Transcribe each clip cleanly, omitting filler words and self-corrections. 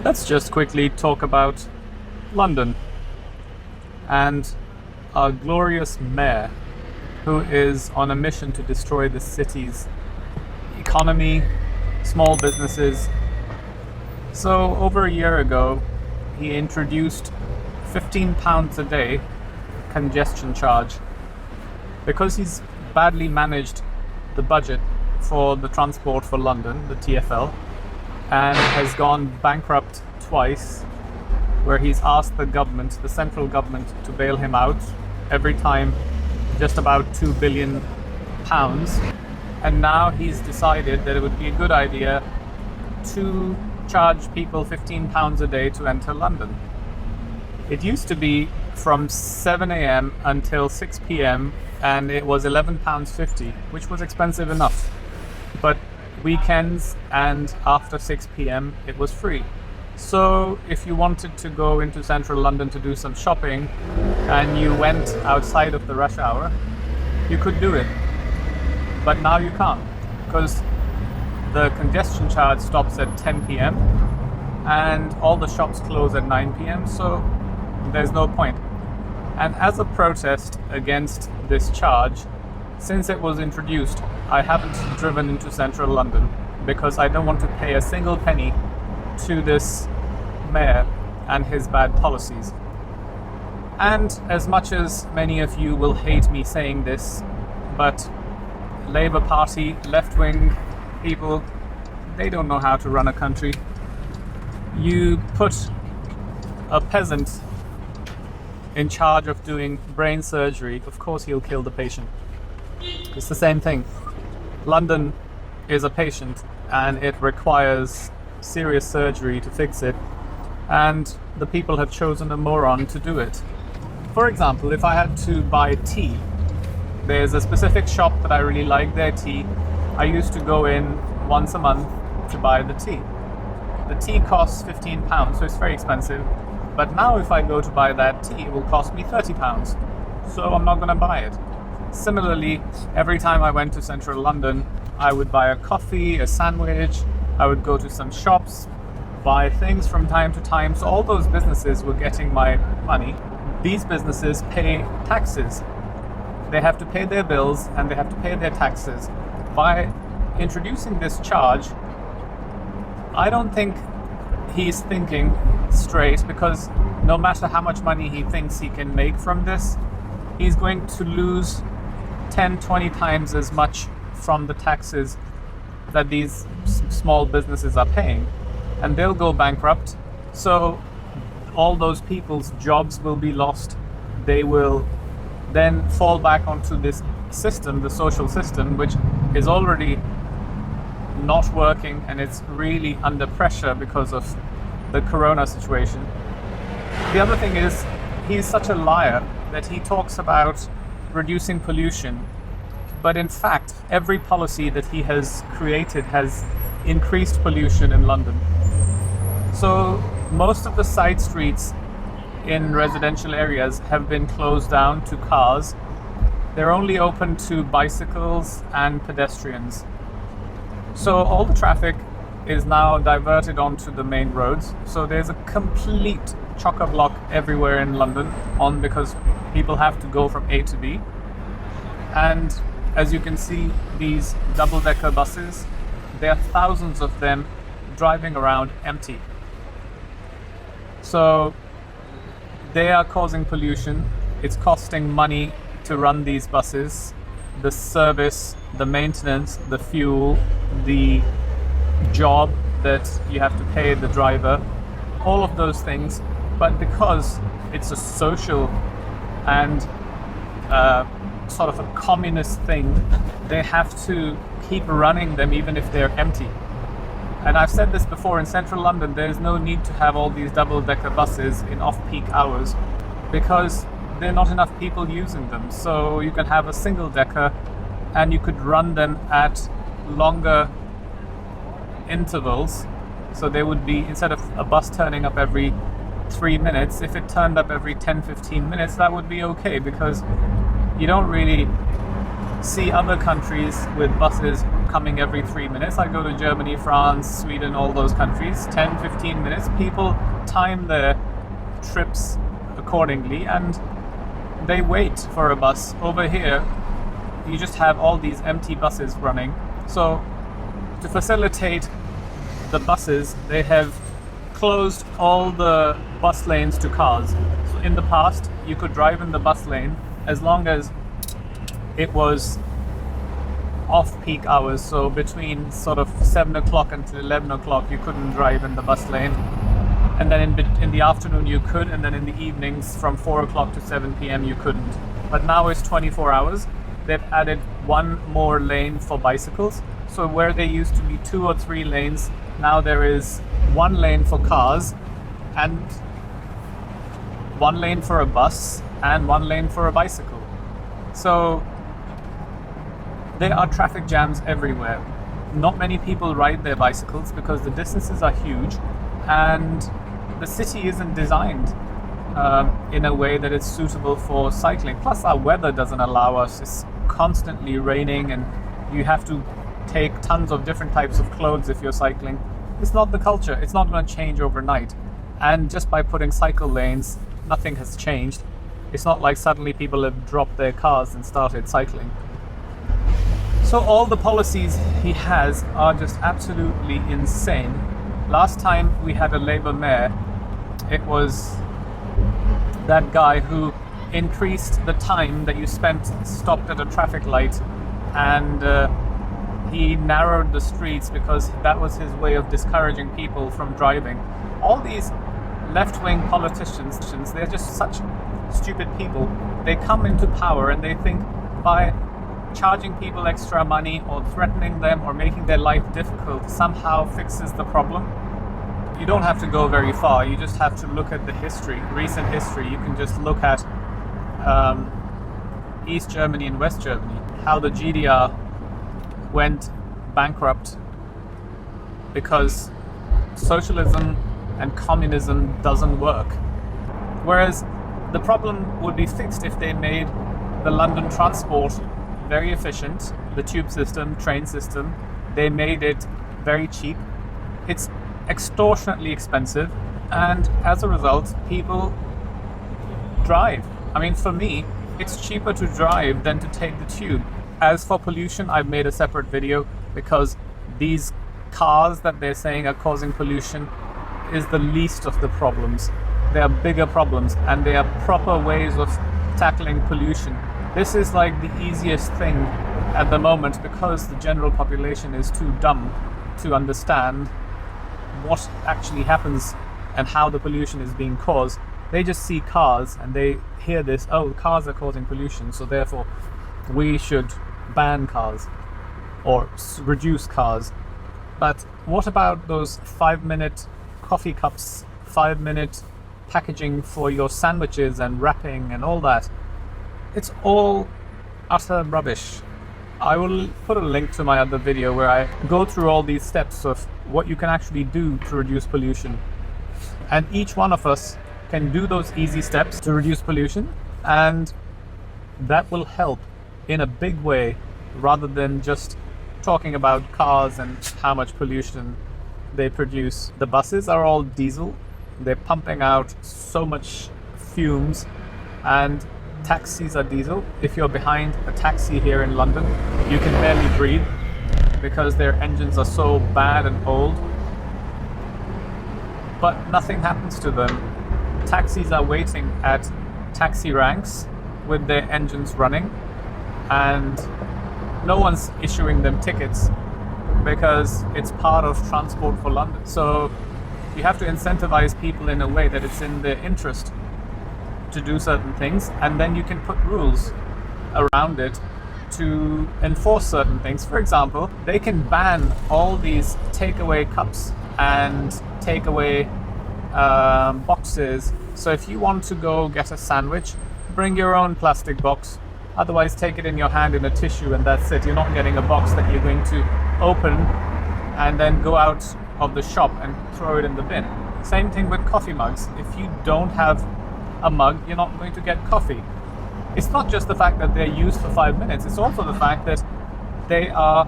Let's just quickly talk about London and our glorious mayor who is on a mission to destroy the city's economy, small businesses. So over a year ago, he introduced £15 a day congestion charge because he's badly managed the budget for the transport for London, the TfL, and has gone bankrupt twice, where he's asked the government, the central government, to bail him out every time, just about £2 billion. And now he's decided that it would be a good idea to charge people £15 a day to enter London. It used to be from 7 a.m. until 6 p.m. and it was £11.50, which was expensive enough. But weekends and after 6 p.m. it was free. So if you wanted to go into central London to do some shopping and you went outside of the rush hour, you could do it. But now you can't, because the congestion charge stops at 10 p.m. and all the shops close at 9 p.m. so there's no point. And as a protest against this charge, since it was introduced, I haven't driven into central London because I don't want to pay a single penny to this mayor and his bad policies. And as much as many of you will hate me saying this, but Labour Party, left-wing people, they don't know how to run a country. You put a peasant in charge of doing brain surgery, of course he'll kill the patient. It's the same thing. London is a patient and it requires serious surgery to fix it, and the people have chosen a moron to do it. For example, if I had to buy tea, there's a specific shop that I really like their tea. I used to go in once a month to buy the tea. The tea costs £15, so it's very expensive. But now if I go to buy that tea, it will cost me £30. So I'm not going to buy it. Similarly, every time I went to central London, I would buy a coffee, a sandwich, I would go to some shops, buy things from time to time. So all those businesses were getting my money. These businesses pay taxes. They have to pay their bills and they have to pay their taxes. By introducing this charge, I don't think he's thinking straight, because no matter how much money he thinks he can make from this, he's going to lose 10-20 times as much from the taxes that these small businesses are paying, and they'll go bankrupt. So all those people's jobs will be lost. They will then fall back onto this system, the social system, which is already not working and it's really under pressure because of the corona situation. The other thing is, he's such a liar that he talks about reducing pollution, but in fact every policy that he has created has increased pollution in London. So most of the side streets in residential areas have been closed down to cars. They're only open to bicycles and pedestrians. So all the traffic is now diverted onto the main roads. So there's a complete chock-a-block everywhere in London because people have to go from A to B. And as you can see, these double-decker buses, there are thousands of them driving around empty. So they are causing pollution. It's costing money to run these buses, the service, the maintenance, the fuel, the job that you have to pay the driver, all of those things. But because it's a social and sort of a communist thing, they have to keep running them even if they're empty. And I've said this before, in central London there's no need to have all these double-decker buses in off-peak hours because there are not enough people using them. So you can have a single-decker and you could run them at longer intervals. So they would be, instead of a bus turning up every 3 minutes, if it turned up every 10-15 minutes, that would be okay, because you don't really see other countries with buses coming every 3 minutes. I go to Germany, France, Sweden, all those countries, 10, 15 minutes. People time their trips accordingly and they wait for a bus. Over here, you just have all these empty buses running. So to facilitate the buses, they have closed all the bus lanes to cars. So in the past, you could drive in the bus lane as long as it was off-peak hours. So between sort of 7 o'clock until 11 o'clock, you couldn't drive in the bus lane. And then in the afternoon you could, and then in the evenings from 4 o'clock to 7 p.m. you couldn't. But now it's 24 hours. They've added one more lane for bicycles. So where there used to be 2 or 3 lanes, now there is 1 lane for cars and 1 lane for a bus and 1 lane for a bicycle. So there are traffic jams everywhere. Not many people ride their bicycles because the distances are huge and the city isn't designed in a way that is suitable for cycling. Plus our weather doesn't allow us. It's constantly raining and you have to take tons of different types of clothes if you're cycling. It's not the culture. It's not going to change overnight. And just by putting cycle lanes, nothing has changed. It's not like suddenly people have dropped their cars and started cycling. So all the policies he has are just absolutely insane. Last time we had a Labour mayor, it was that guy who increased the time that you spent stopped at a traffic light, and he narrowed the streets because that was his way of discouraging people from driving. All these left-wing politicians, they're just such stupid people. They come into power and they think by charging people extra money or threatening them or making their life difficult somehow fixes the problem. You don't have to go very far. You just have to look at the history, recent history. You can just look at East Germany and West Germany, how the GDR went bankrupt because socialism and communism doesn't work. Whereas the problem would be fixed if they made the London transport very efficient, the tube system, train system. They made it very cheap. It's extortionately expensive, and as a result, people drive. I mean, for me, it's cheaper to drive than to take the tube. As for pollution, I've made a separate video because these cars that they're saying are causing pollution is the least of the problems. There are bigger problems, and there are proper ways of tackling pollution. This is like the easiest thing at the moment because the general population is too dumb to understand what actually happens and how the pollution is being caused. They just see cars and they hear this, oh, cars are causing pollution, so therefore we should ban cars or reduce cars. But what about those 5-minute coffee cups, 5-minute packaging for your sandwiches and wrapping and all that? It's all utter rubbish. I will put a link to my other video where I go through all these steps of what you can actually do to reduce pollution. And each one of us can do those easy steps to reduce pollution, and that will help in a big way rather than just talking about cars and how much pollution they produce. The buses are all diesel. They're pumping out so much fumes, and taxis are diesel. If you're behind a taxi here in London, you can barely breathe because their engines are so bad and old. But nothing happens to them. Taxis are waiting at taxi ranks with their engines running, and no one's issuing them tickets because it's part of Transport for London. So you have to incentivize people in a way that it's in their interest to do certain things, and then you can put rules around it to enforce certain things. For example, they can ban all these takeaway cups and takeaway boxes. So if you want to go get a sandwich, bring your own plastic box. Otherwise, take it in your hand in a tissue and that's it. You're not getting a box that you're going to open and then go out of the shop and throw it in the bin. Same thing with coffee mugs. If you don't have a mug, you're not going to get coffee. It's not just the fact that they're used for 5 minutes, it's also the fact that they are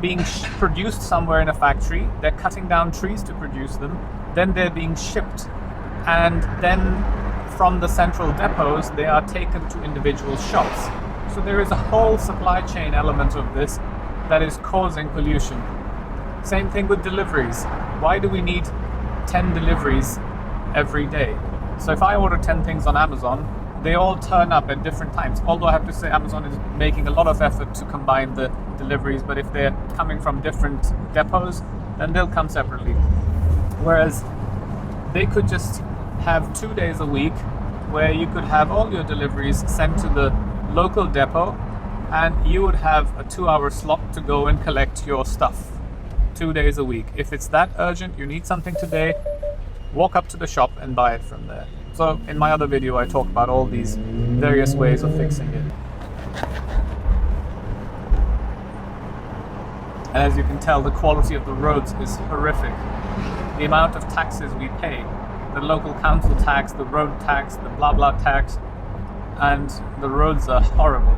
being produced somewhere in a factory. They're cutting down trees to produce them. Then they're being shipped. And then from the central depots, they are taken to individual shops. So there is a whole supply chain element of this that is causing pollution. Same thing with deliveries. Why do we need 10 deliveries every day? So if I order 10 things on Amazon, they all turn up at different times. Although I have to say Amazon is making a lot of effort to combine the deliveries, but if they're coming from different depots, then they'll come separately. Whereas they could just have 2 days a week where you could have all your deliveries sent to the local depot, and you would have a 2-hour slot to go and collect your stuff 2 days a week. If it's that urgent, you need something today, walk up to the shop and buy it from there. So in my other video, I talk about all these various ways of fixing it. And as you can tell, the quality of the roads is horrific. The amount of taxes we pay, the local council tax, the road tax, the blah blah tax, and the roads are horrible.